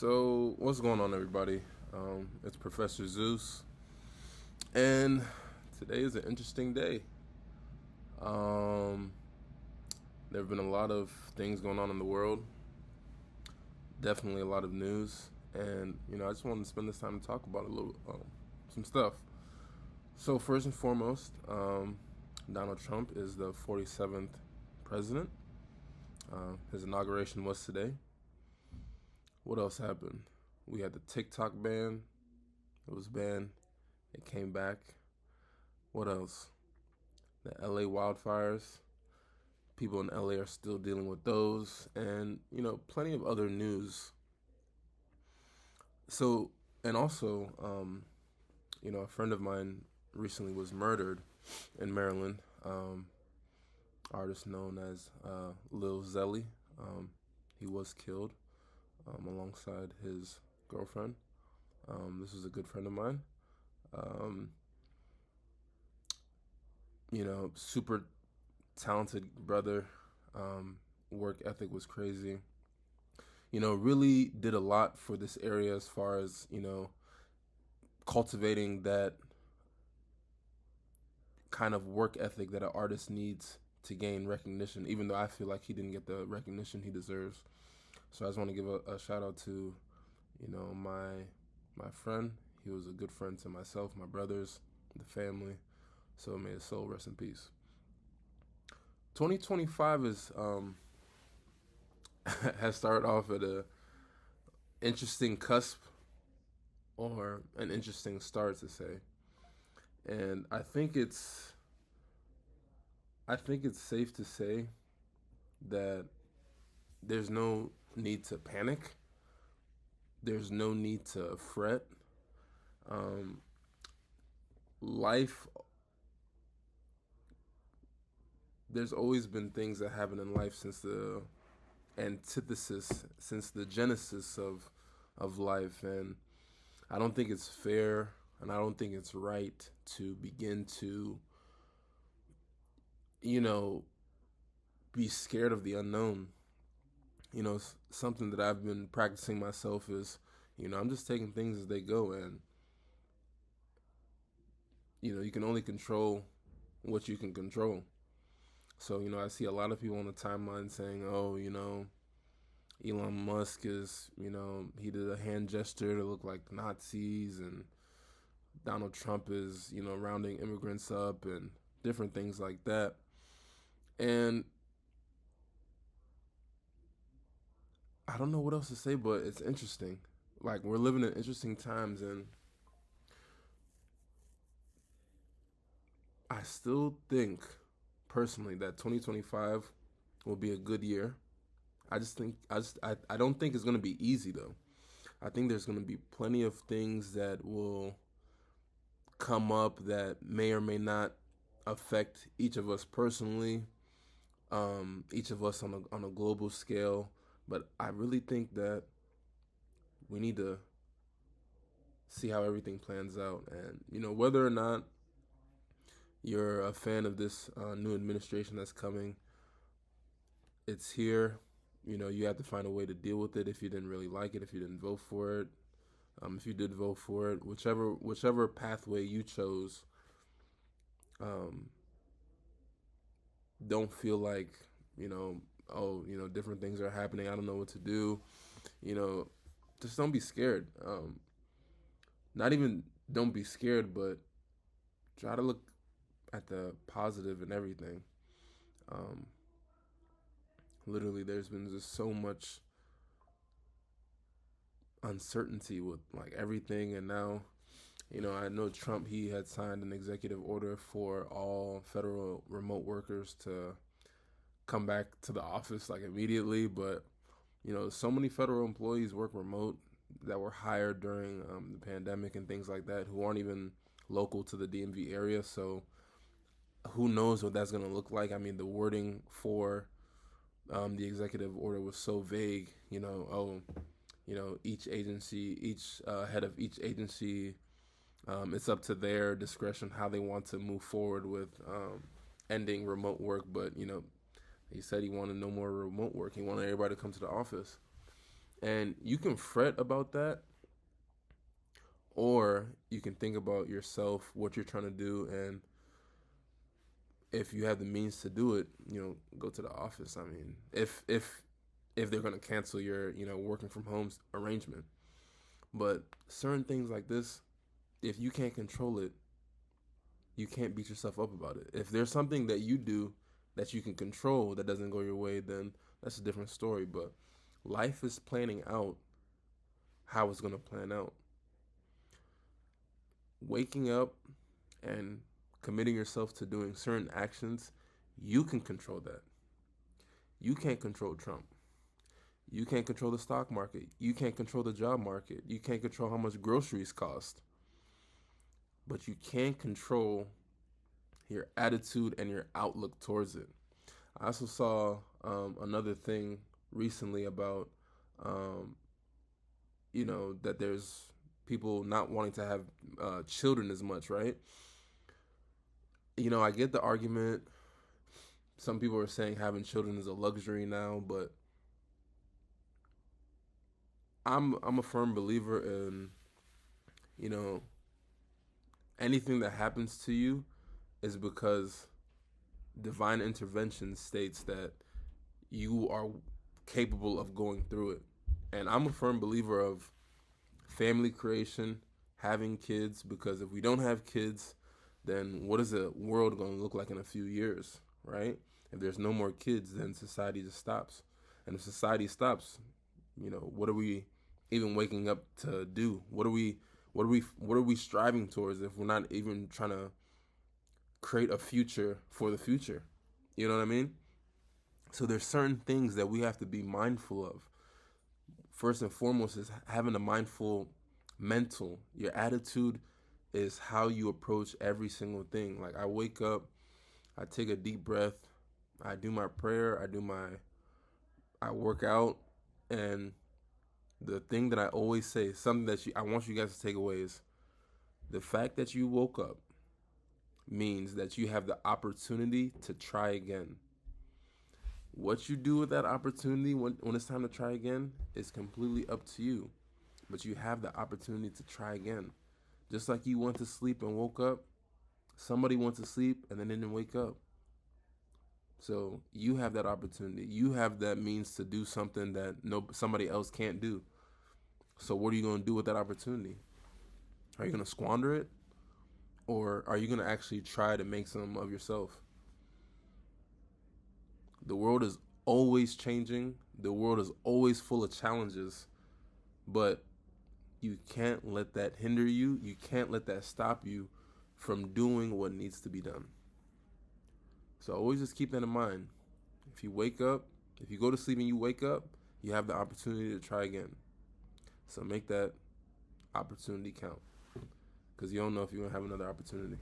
So, what's going on, everybody? It's Professor Zeus, and today is an interesting day. Um, there have been a lot of things going on in the world, definitely a lot of news, and I just wanted to spend this time to talk about a little some stuff. So, first and foremost, Donald Trump is the 47th president. His inauguration was today. What else happened? We had the TikTok ban. It was banned. It came back. What else? The LA wildfires. People in LA are still dealing with those, and plenty of other news. So, and also, a friend of mine recently was murdered in Maryland. Artist known as Lil Zelly. He was killed alongside his girlfriend. This is a good friend of mine. Um, Super talented brother. Work ethic was crazy. Really did a lot for this area as far as, cultivating that kind of work ethic that an artist needs to gain recognition, even though I feel like he didn't get the recognition he deserves. So I just want to give a shout out to, my friend. He was a good friend to myself, my brothers, the family. So may his soul rest in peace. 2025 is has started off at a interesting cusp, or an interesting start to say. And I think it's safe to say that there's no need to panic. There's no need to fret. Um, Life, there's always been things that happen in life since the since the genesis of life, and I don't think it's fair, and I don't think it's right to begin to, you know, be scared of the unknown. Something that I've been practicing myself is, I'm just taking things as they go, and you can only control what you can control. So, I see a lot of people on the timeline saying, oh, Elon Musk is, he did a hand gesture to look like Nazis, and Donald Trump is, rounding immigrants up and different things like that. And I don't know what else to say, but it's interesting. Like, we're living in interesting times, and I still think personally that 2025 will be a good year. I don't think it's going to be easy though. I think there's going to be plenty of things that will come up that may or may not affect each of us personally, each of us on a global scale. But I really think that we need to see how everything plans out, and whether or not you're a fan of this new administration that's coming, it's here. You have to find a way to deal with it if you didn't really like it, if you didn't vote for it. If you did vote for it, whichever pathway you chose, um, don't feel like oh, different things are happening. I don't know what to do. You know, just don't be scared. Not even don't be scared, but try to look at the positive in everything. Um, Literally, there's been just so much uncertainty with like everything, and now I know Trump, he had signed an executive order for all federal remote workers to come back to the office like immediately. But so many federal employees work remote that were hired during the pandemic and things like that, who aren't even local to the DMV area. So who knows what that's going to look like? I mean, the wording for the executive order was so vague. Each agency, each head of each agency, it's up to their discretion how they want to move forward with ending remote work. But he said he wanted no more remote work. He wanted everybody to come to the office. And you can fret about that, or you can think about yourself, what you're trying to do, and if you have the means to do it, go to the office. I mean, if they're gonna cancel your, working from home arrangement. But certain things like this, if you can't control it, you can't beat yourself up about it. If there's something that you do that you can control that doesn't go your way, then that's a different story. But life is planning out how it's gonna plan out. Waking up and committing yourself to doing certain actions, you can control that. You can't control Trump. You can't control the stock market. You can't control the job market. You can't control how much groceries cost. But you can control your attitude and your outlook towards it. I also saw another thing recently about, that there's people not wanting to have children as much, right? I get the argument. Some people are saying having children is a luxury now, but I'm a firm believer in, you know, anything that happens to you is because divine intervention states that you are capable of going through it. And I'm a firm believer of family creation, having kids, because if we don't have kids, then what is the world going to look like in a few years, right? If there's no more kids, then society just stops. And if society stops, what are we even waking up to do? What are we striving towards if we're not even trying to create a future for the future? You know what I mean? So there's certain things that we have to be mindful of. First and foremost is having a mindful mental. Your attitude is how you approach every single thing. Like, I wake up, I take a deep breath, I do my prayer, I work out, and the thing that I always say, something that I want you guys to take away, is the fact that you woke up means that you have the opportunity to try again. What you do with that opportunity when it's time to try again is completely up to you. But you have the opportunity to try again. Just like you went to sleep and woke up, somebody went to sleep and then didn't wake up. So you have that opportunity. You have that means to do something that somebody else can't do. So what are you going to do with that opportunity? Are you going to squander it? Or are you going to actually try to make some of yourself? The world is always changing. The world is always full of challenges. But you can't let that hinder you. You can't let that stop you from doing what needs to be done. So always just keep that in mind. If you wake up, if you go to sleep and you wake up, you have the opportunity to try again. So make that opportunity count, because you don't know if you're going to have another opportunity.